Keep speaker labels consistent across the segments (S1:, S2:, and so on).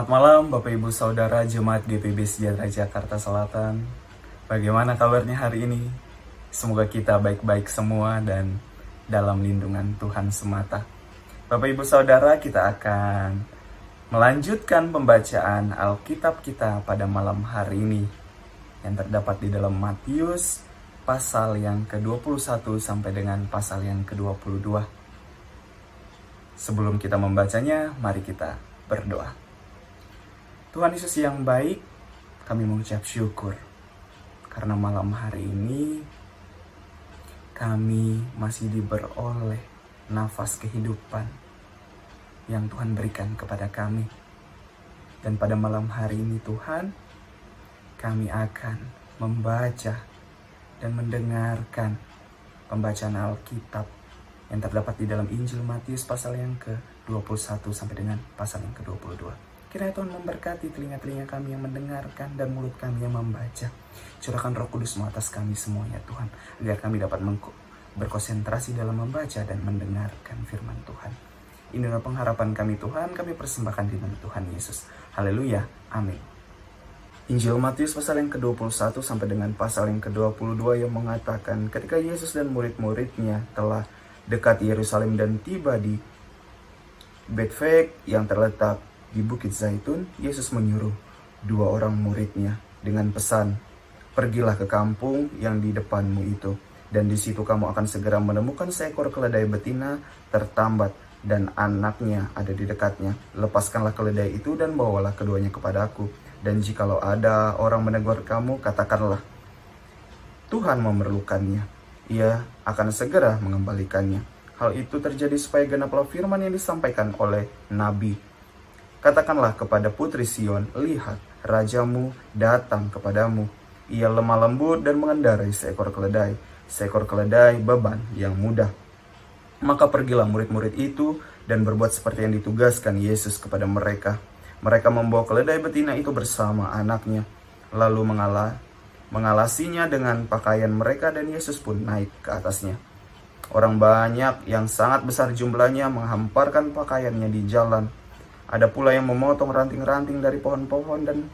S1: Selamat malam Bapak Ibu Saudara Jemaat GPB Sejahtera Jakarta Selatan. Bagaimana kabarnya hari ini? Semoga kita baik-baik semua dan dalam lindungan Tuhan semata. Bapak Ibu Saudara, kita akan melanjutkan pembacaan Alkitab kita pada malam hari ini yang terdapat di dalam Matius pasal yang ke-21 sampai dengan pasal yang ke-22. Sebelum kita membacanya, mari kita berdoa. Tuhan Yesus yang baik, kami mengucap syukur karena malam hari ini kami masih diberoleh nafas kehidupan yang Tuhan berikan kepada kami. Dan pada malam hari ini Tuhan, kami akan membaca dan mendengarkan pembacaan Alkitab yang terdapat di dalam Injil Matius pasal yang ke-21 sampai dengan pasal yang ke-22. Kiranya Tuhan memberkati telinga-telinga kami yang mendengarkan dan mulut kami yang membaca. Curahkan Roh Kudus atas kami semuanya Tuhan, agar kami dapat berkonsentrasi dalam membaca dan mendengarkan firman Tuhan. Inilah pengharapan kami Tuhan, kami persembahkan di nama Tuhan Yesus. Haleluya, amin. Injil Matius pasal yang ke-21 sampai dengan pasal yang ke-22 yang mengatakan, ketika Yesus dan murid-muridnya telah dekat Yerusalem dan tiba di Betfage yang terletak di Bukit Zaitun, Yesus menyuruh dua orang muridnya dengan pesan, pergilah ke kampung yang di depanmu itu, dan di situ kamu akan segera menemukan seekor keledai betina tertambat dan anaknya ada di dekatnya. Lepaskanlah keledai itu dan bawalah keduanya kepadaku. Dan jikalau ada orang menegur kamu, katakanlah, Tuhan memerlukannya. Ia akan segera mengembalikannya. Hal itu terjadi supaya genaplah firman yang disampaikan oleh Nabi. Katakanlah kepada putri Sion, lihat, rajamu datang kepadamu. Ia lemah lembut dan mengendarai seekor keledai beban yang mudah. Maka pergilah murid-murid itu dan berbuat seperti yang ditugaskan Yesus kepada mereka. Mereka membawa keledai betina itu bersama anaknya, lalu mengalasinya dengan pakaian mereka, dan Yesus pun naik ke atasnya. Orang banyak yang sangat besar jumlahnya menghamparkan pakaiannya di jalan. Ada pula yang memotong ranting-ranting dari pohon-pohon dan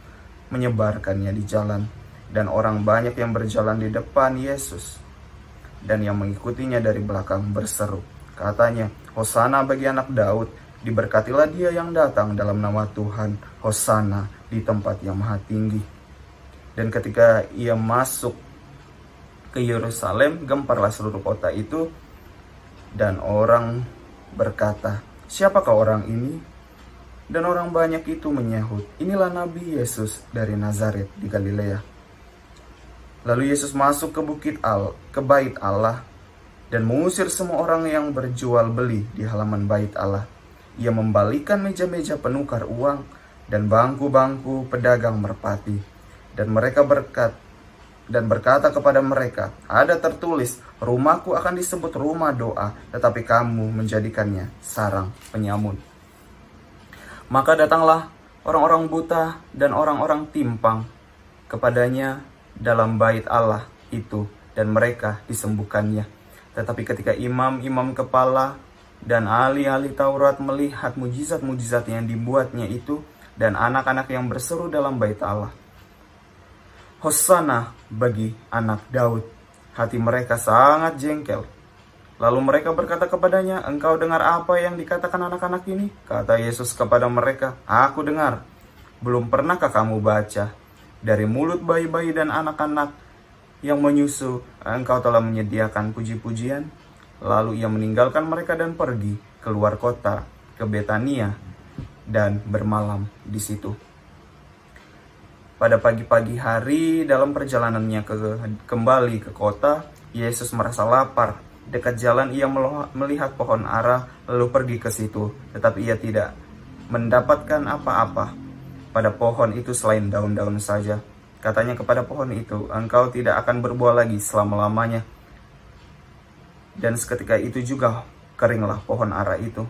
S1: menyebarkannya di jalan. Dan orang banyak yang berjalan di depan Yesus dan yang mengikutinya dari belakang berseru. Katanya, Hosana bagi anak Daud, diberkatilah dia yang datang dalam nama Tuhan, Hosana di tempat yang maha tinggi. Dan ketika ia masuk ke Yerusalem, gemparlah seluruh kota itu, dan orang berkata, siapakah orang ini? Dan orang banyak itu menyahut, inilah Nabi Yesus dari Nazaret di Galilea. Lalu Yesus masuk ke bait Allah dan mengusir semua orang yang berjual beli di halaman bait Allah. Ia membalikan meja-meja penukar uang dan bangku-bangku pedagang merpati. Dan berkata kepada mereka, ada tertulis, rumahku akan disebut rumah doa, tetapi kamu menjadikannya sarang penyamun. Maka datanglah orang-orang buta dan orang-orang timpang kepadanya dalam bait Allah itu, dan mereka disembuhkannya. Tetapi ketika imam-imam kepala dan ahli-ahli Taurat melihat mujizat-mujizat yang dibuatnya itu, dan anak-anak yang berseru dalam bait Allah, Hosana bagi anak Daud, hati mereka sangat jengkel. Lalu mereka berkata kepadanya, engkau dengar apa yang dikatakan anak-anak ini? Kata Yesus kepada mereka, aku dengar. Belum pernahkah kamu baca? Dari mulut bayi-bayi dan anak-anak yang menyusu, engkau telah menyediakan puji-pujian. Lalu ia meninggalkan mereka dan pergi keluar kota ke Betania dan bermalam di situ. Pada pagi-pagi hari dalam perjalanannya kembali ke kota, Yesus merasa lapar. Dekat jalan ia melihat pohon ara, lalu pergi ke situ. Tetapi ia tidak mendapatkan apa-apa pada pohon itu selain daun-daun saja. Katanya kepada pohon itu, engkau tidak akan berbuah lagi selama-lamanya. Dan seketika itu juga keringlah pohon ara itu.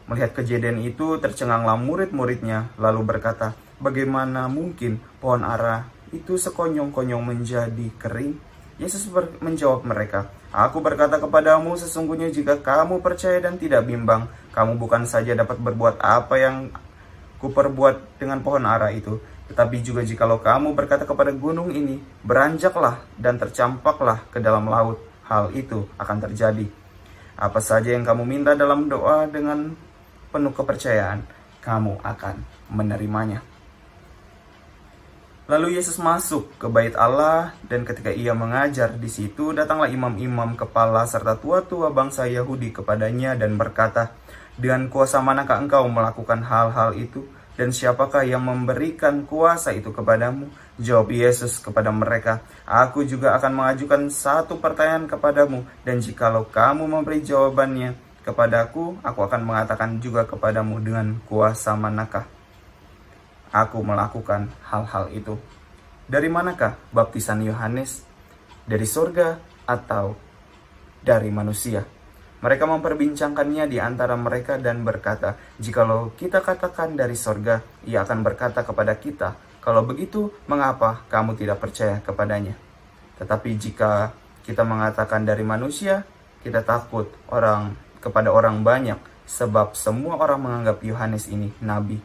S1: Melihat kejadian itu, tercenganglah murid-muridnya, lalu berkata, bagaimana mungkin pohon ara itu sekonyong-konyong menjadi kering? Yesus menjawab mereka, aku berkata kepadamu, sesungguhnya jika kamu percaya dan tidak bimbang, kamu bukan saja dapat berbuat apa yang kuperbuat dengan pohon ara itu. Tetapi juga jikalau kamu berkata kepada gunung ini, beranjaklah dan tercampaklah ke dalam laut, hal itu akan terjadi. Apa saja yang kamu minta dalam doa dengan penuh kepercayaan, kamu akan menerimanya." Lalu Yesus masuk ke bait Allah, dan ketika ia mengajar di situ, datanglah imam-imam kepala serta tua-tua bangsa Yahudi kepadanya dan berkata, "Dengan kuasa manakah engkau melakukan hal-hal itu? Dan siapakah yang memberikan kuasa itu kepadamu?" Jawab Yesus kepada mereka, "Aku juga akan mengajukan satu pertanyaan kepadamu, dan jikalau kamu memberi jawabannya kepadaku, aku akan mengatakan juga kepadamu dengan kuasa manakah aku melakukan hal-hal itu. Dari manakah baptisan Yohanes? Dari surga atau dari manusia?" Mereka memperbincangkannya di antara mereka dan berkata, "Jikalau kita katakan dari surga, ia akan berkata kepada kita, 'Kalau begitu, mengapa kamu tidak percaya kepadanya?' Tetapi jika kita mengatakan dari manusia, kita takut kepada orang banyak, sebab semua orang menganggap Yohanes ini nabi."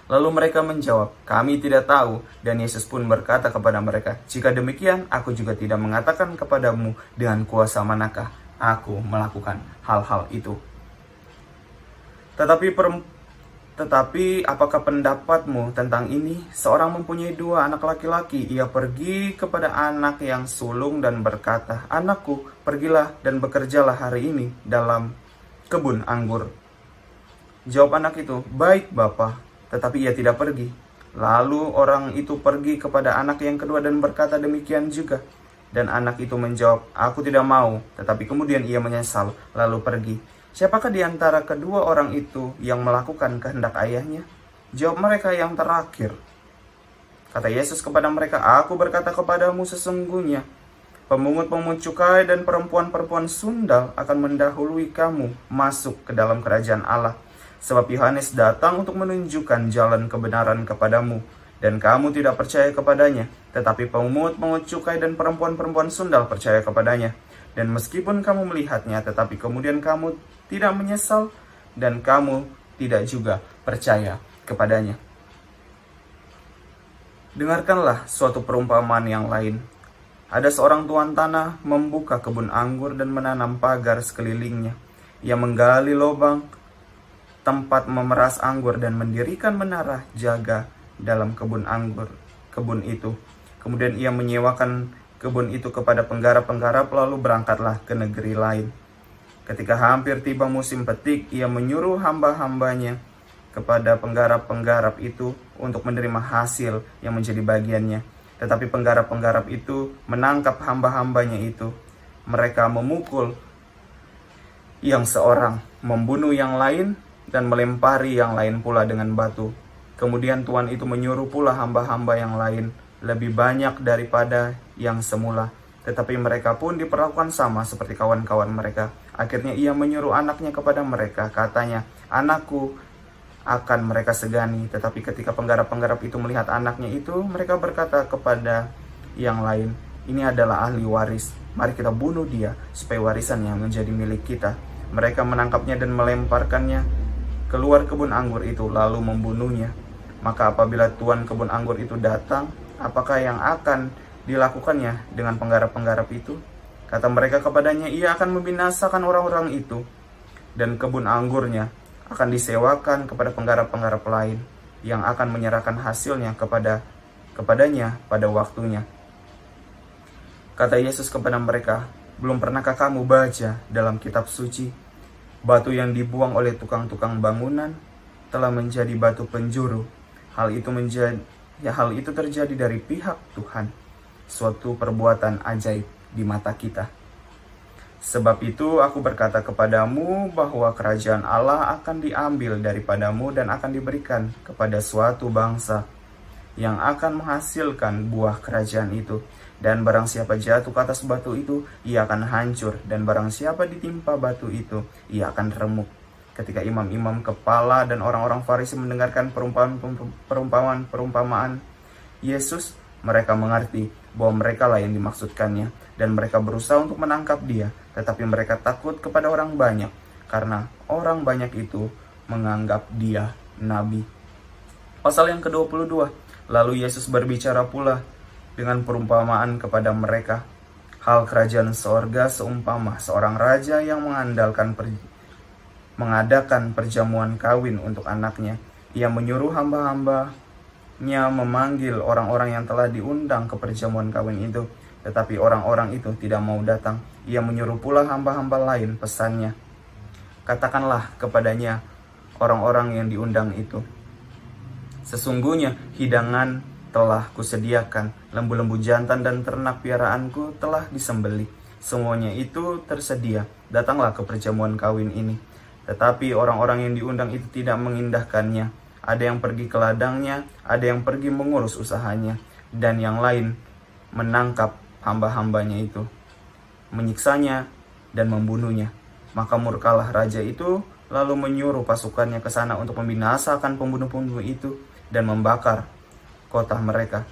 S1: Lalu mereka menjawab, "Kami tidak tahu." Dan Yesus pun berkata kepada mereka, "Jika demikian, aku juga tidak mengatakan kepadamu dengan kuasa manakah aku melakukan hal-hal itu. Tetapi apakah pendapatmu tentang ini? Seorang mempunyai 2 anak laki-laki. Ia pergi kepada anak yang sulung dan berkata, 'Anakku, pergilah dan bekerjalah hari ini dalam kebun anggur.' Jawab anak itu, 'Baik, Bapa.' Tetapi ia tidak pergi. Lalu orang itu pergi kepada anak yang kedua dan berkata demikian juga. Dan anak itu menjawab, 'Aku tidak mau.' Tetapi kemudian ia menyesal, lalu pergi. Siapakah di antara kedua orang itu yang melakukan kehendak ayahnya?" Jawab mereka, "Yang terakhir." Kata Yesus kepada mereka, "Aku berkata kepadamu sesungguhnya, pemungut-pemungut cukai dan perempuan-perempuan sundal akan mendahului kamu masuk ke dalam kerajaan Allah. Sebab Yohanes datang untuk menunjukkan jalan kebenaran kepadamu, dan kamu tidak percaya kepadanya. Tetapi pemungut-pemungut cukai dan perempuan-perempuan sundal percaya kepadanya. Dan meskipun kamu melihatnya, tetapi kemudian kamu tidak menyesal, dan kamu tidak juga percaya kepadanya." Dengarkanlah suatu perumpamaan yang lain. Ada seorang tuan tanah membuka kebun anggur dan menanam pagar sekelilingnya. Ia menggali lubang tempat memeras anggur dan mendirikan menara jaga dalam kebun itu. Kemudian ia menyewakan kebun itu kepada penggarap-penggarap, lalu berangkatlah ke negeri lain. Ketika hampir tiba musim petik, ia menyuruh hamba-hambanya kepada penggarap-penggarap itu untuk menerima hasil yang menjadi bagiannya. Tetapi penggarap-penggarap itu menangkap hamba-hambanya itu. Mereka memukul yang seorang, membunuh yang lain, dan melempari yang lain pula dengan batu. Kemudian Tuhan itu menyuruh pula hamba-hamba yang lain, lebih banyak daripada yang semula. Tetapi mereka pun diperlakukan sama seperti kawan-kawan mereka. Akhirnya ia menyuruh anaknya kepada mereka. Katanya, "Anakku akan mereka segani." Tetapi ketika penggarap-penggarap itu melihat anaknya itu, mereka berkata kepada yang lain, "Ini adalah ahli waris. Mari kita bunuh dia, supaya warisannya menjadi milik kita." Mereka menangkapnya dan melemparkannya keluar kebun anggur itu, lalu membunuhnya. Maka apabila tuan kebun anggur itu datang, apakah yang akan dilakukannya dengan penggarap-penggarap itu? Kata mereka kepadanya, "Ia akan membinasakan orang-orang itu, dan kebun anggurnya akan disewakan kepada penggarap-penggarap lain, yang akan menyerahkan hasilnya kepadanya pada waktunya." Kata Yesus kepada mereka, "Belum pernahkah kamu baca dalam kitab suci, batu yang dibuang oleh tukang-tukang bangunan telah menjadi batu penjuru. Hal itu terjadi dari pihak Tuhan, suatu perbuatan ajaib di mata kita. Sebab itu aku berkata kepadamu bahwa kerajaan Allah akan diambil daripadamu dan akan diberikan kepada suatu bangsa yang akan menghasilkan buah kerajaan itu. Dan barang siapa jatuh ke atas batu itu, ia akan hancur. Dan barang siapa ditimpa batu itu, ia akan remuk." Ketika imam-imam kepala dan orang-orang Farisi mendengarkan perumpamaan Yesus, mereka mengerti bahwa mereka lah yang dimaksudkannya. Dan mereka berusaha untuk menangkap dia. Tetapi mereka takut kepada orang banyak, karena orang banyak itu menganggap dia nabi. Pasal yang ke-22. Lalu Yesus berbicara pula dengan perumpamaan kepada mereka. Hal kerajaan sorga seumpama seorang raja yang mengadakan perjamuan kawin untuk anaknya. Ia menyuruh hamba-hambanya memanggil orang-orang yang telah diundang ke perjamuan kawin itu. Tetapi orang-orang itu tidak mau datang. Ia menyuruh pula hamba-hamba lain, pesannya, katakanlah kepadanya orang-orang yang diundang itu, sesungguhnya hidangan telah kusediakan, lembu-lembu jantan dan ternak piaraanku telah disembelih. Semuanya itu tersedia, datanglah ke perjamuan kawin ini. Tetapi orang-orang yang diundang itu tidak mengindahkannya. Ada yang pergi ke ladangnya, ada yang pergi mengurus usahanya, dan yang lain menangkap hamba-hambanya itu, menyiksanya dan membunuhnya. Maka murkalah raja itu, lalu menyuruh pasukannya ke sana untuk membinasakan pembunuh-pembunuh itu dan membakar kota mereka.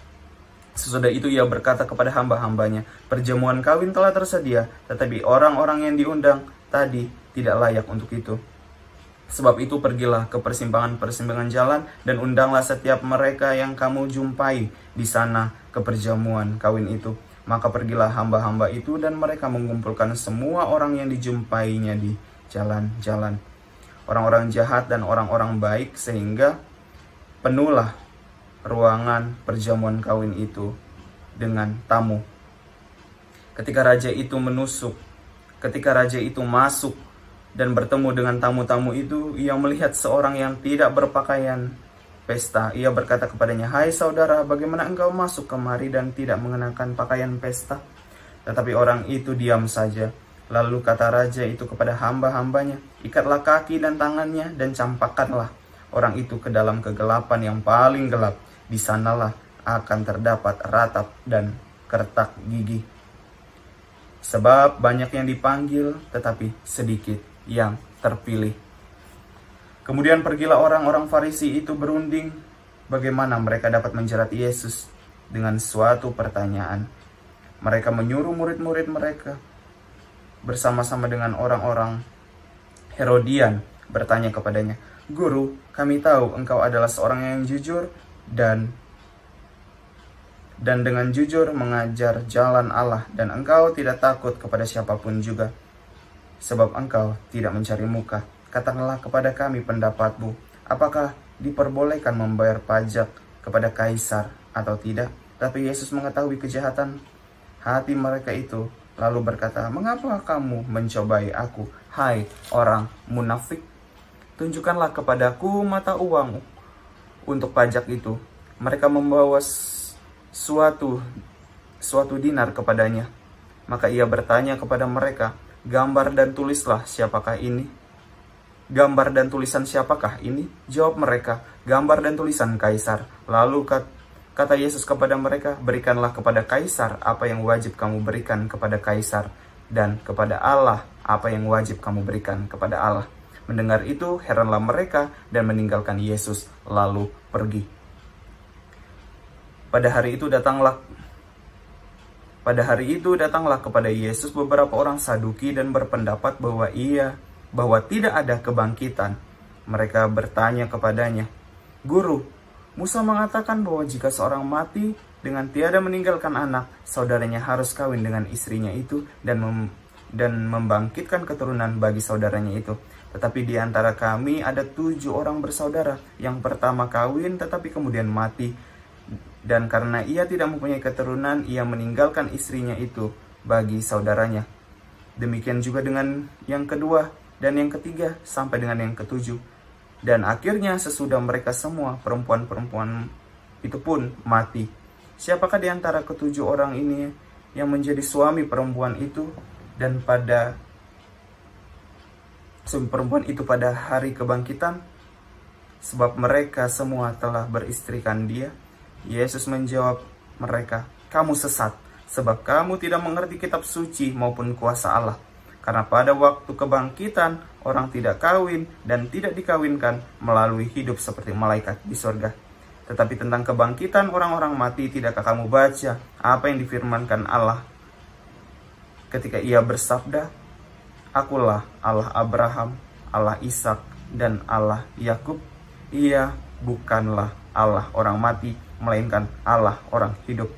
S1: Sesudah itu ia berkata kepada hamba-hambanya, perjamuan kawin telah tersedia, tetapi orang-orang yang diundang tadi tidak layak untuk itu. Sebab itu pergilah ke persimpangan-persimpangan jalan dan undanglah setiap mereka yang kamu jumpai di sana ke perjamuan kawin itu. Maka pergilah hamba-hamba itu dan mereka mengumpulkan semua orang yang dijumpainya di jalan-jalan, orang-orang jahat dan orang-orang baik, sehingga penuhlah ruangan perjamuan kawin itu dengan tamu. Ketika raja itu masuk dan bertemu dengan tamu-tamu itu, ia melihat seorang yang tidak berpakaian pesta. Ia berkata kepadanya, hai saudara, bagaimana engkau masuk kemari dan tidak mengenakan pakaian pesta? Tetapi orang itu diam saja. Lalu kata raja itu kepada hamba-hambanya, ikatlah kaki dan tangannya dan campakkanlah orang itu ke dalam kegelapan yang paling gelap. Di sanalah akan terdapat ratap dan kertak gigi. Sebab banyak yang dipanggil, tetapi sedikit yang terpilih. Kemudian pergilah orang-orang Farisi itu berunding bagaimana mereka dapat menjerat Yesus dengan suatu pertanyaan. Mereka menyuruh murid-murid mereka bersama-sama dengan orang-orang Herodian bertanya kepadanya, Guru, kami tahu engkau adalah seorang yang jujur dan dengan jujur mengajar jalan Allah, dan engkau tidak takut kepada siapapun juga, sebab engkau tidak mencari muka. Katakanlah kepada kami pendapatmu, apakah diperbolehkan membayar pajak kepada kaisar atau tidak? Tapi Yesus mengetahui kejahatan hati mereka itu, lalu berkata, mengapa kamu mencobai aku, hai orang munafik? Tunjukkanlah kepadaku mata uang untuk pajak itu. Mereka membawa suatu dinar kepadanya. Maka ia bertanya kepada mereka, gambar dan tulislah siapakah ini? Gambar dan tulisan siapakah ini? Jawab mereka, gambar dan tulisan kaisar. Lalu kata Yesus kepada mereka, berikanlah kepada kaisar apa yang wajib kamu berikan kepada kaisar, dan kepada Allah apa yang wajib kamu berikan kepada Allah. Mendengar itu, heranlah mereka dan meninggalkan Yesus, lalu pergi. Pada hari itu datanglah kepada Yesus beberapa orang Saduki dan berpendapat bahwa tidak ada kebangkitan. Mereka bertanya kepadanya, Guru, Musa mengatakan bahwa jika seorang mati dengan tiada meninggalkan anak, saudaranya harus kawin dengan istrinya itu dan membangkitkan keturunan bagi saudaranya itu. Tetapi di antara kami ada 7 orang bersaudara. Yang pertama kawin tetapi kemudian mati, dan karena ia tidak mempunyai keturunan, ia meninggalkan istrinya itu bagi saudaranya. Demikian juga dengan yang kedua dan yang ketiga sampai dengan yang ketujuh. Dan akhirnya sesudah mereka semua, perempuan-perempuan itu pun mati. Siapakah di antara ke-7 orang ini yang menjadi suami perempuan itu dan perempuan itu pada hari kebangkitan? Sebab mereka semua telah beristrikan dia. Yesus menjawab mereka, kamu sesat, sebab kamu tidak mengerti kitab suci maupun kuasa Allah. Karena pada waktu kebangkitan, orang tidak kawin dan tidak dikawinkan melalui hidup seperti malaikat di sorga. Tetapi tentang kebangkitan orang-orang mati, tidakkah kamu baca apa yang difirmankan Allah ketika ia bersabda, Akulah Allah Abraham, Allah Ishak, dan Allah Yakub. Ia bukanlah Allah orang mati, melainkan Allah orang hidup.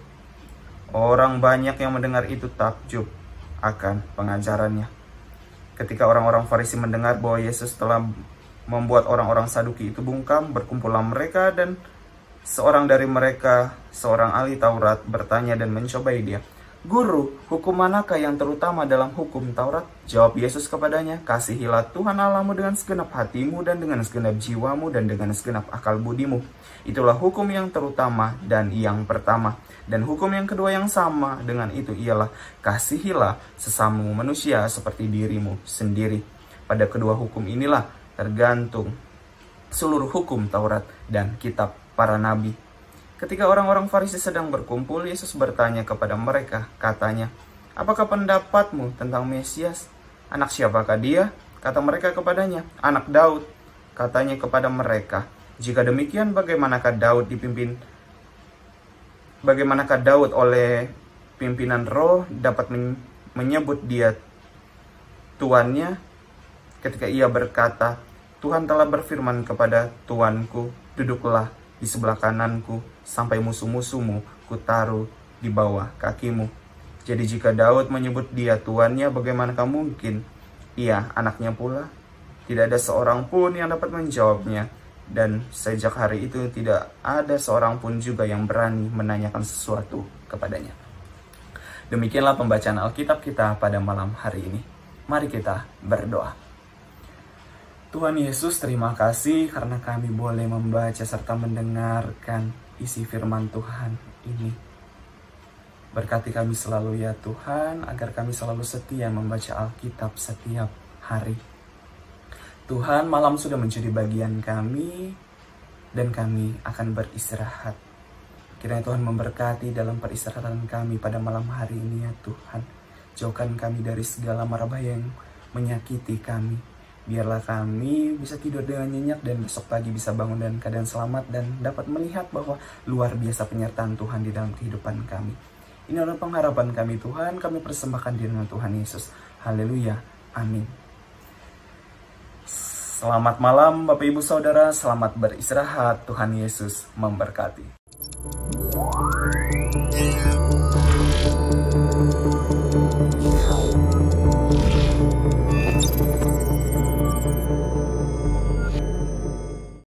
S1: Orang banyak yang mendengar itu takjub akan pengajarannya. Ketika orang-orang Farisi mendengar bahwa Yesus telah membuat orang-orang Saduki itu bungkam, berkumpullah mereka, dan seorang dari mereka, seorang ahli Taurat, bertanya dan mencobai dia. Guru, hukum manakah yang terutama dalam hukum Taurat? Jawab Yesus kepadanya, kasihilah Tuhan Allahmu dengan segenap hatimu dan dengan segenap jiwamu dan dengan segenap akal budimu. Itulah hukum yang terutama dan yang pertama. Dan hukum yang kedua yang sama dengan itu ialah, kasihilah sesamamu manusia seperti dirimu sendiri. Pada kedua hukum inilah tergantung seluruh hukum Taurat dan kitab para nabi. Ketika orang-orang Farisi sedang berkumpul, Yesus bertanya kepada mereka, katanya, apakah pendapatmu tentang Mesias? Anak siapakah dia? Kata mereka kepadanya, anak Daud. Katanya kepada mereka, jika demikian bagaimanakah Daud oleh pimpinan roh dapat menyebut dia tuannya ketika ia berkata, Tuhan telah berfirman kepada Tuanku, duduklah di sebelah kananku, sampai musuh-musuhmu kutaruh di bawah kakimu. Jadi jika Daud menyebut dia tuannya, bagaimanakah mungkin ia anaknya pula? Tidak ada seorang pun yang dapat menjawabnya. Dan sejak hari itu tidak ada seorang pun juga yang berani menanyakan sesuatu kepadanya. Demikianlah pembacaan Alkitab kita pada malam hari ini. Mari kita berdoa. Tuhan Yesus, terima kasih karena kami boleh membaca serta mendengarkan isi firman Tuhan ini. Berkati kami selalu ya Tuhan, agar kami selalu setia membaca Alkitab setiap hari. Tuhan, malam sudah menjadi bagian kami, dan kami akan beristirahat. Kiranya Tuhan memberkati dalam peristirahatan kami pada malam hari ini ya Tuhan. Jauhkan kami dari segala mara bahaya yang menyakiti kami. Biarlah kami bisa tidur dengan nyenyak dan besok pagi bisa bangun dalam keadaan selamat dan dapat melihat bahwa luar biasa penyertaan Tuhan di dalam kehidupan kami. Ini adalah pengharapan kami Tuhan, kami persembahkan di nama Tuhan Yesus. Haleluya, amin. Selamat malam Bapak Ibu Saudara, selamat beristirahat, Tuhan Yesus memberkati.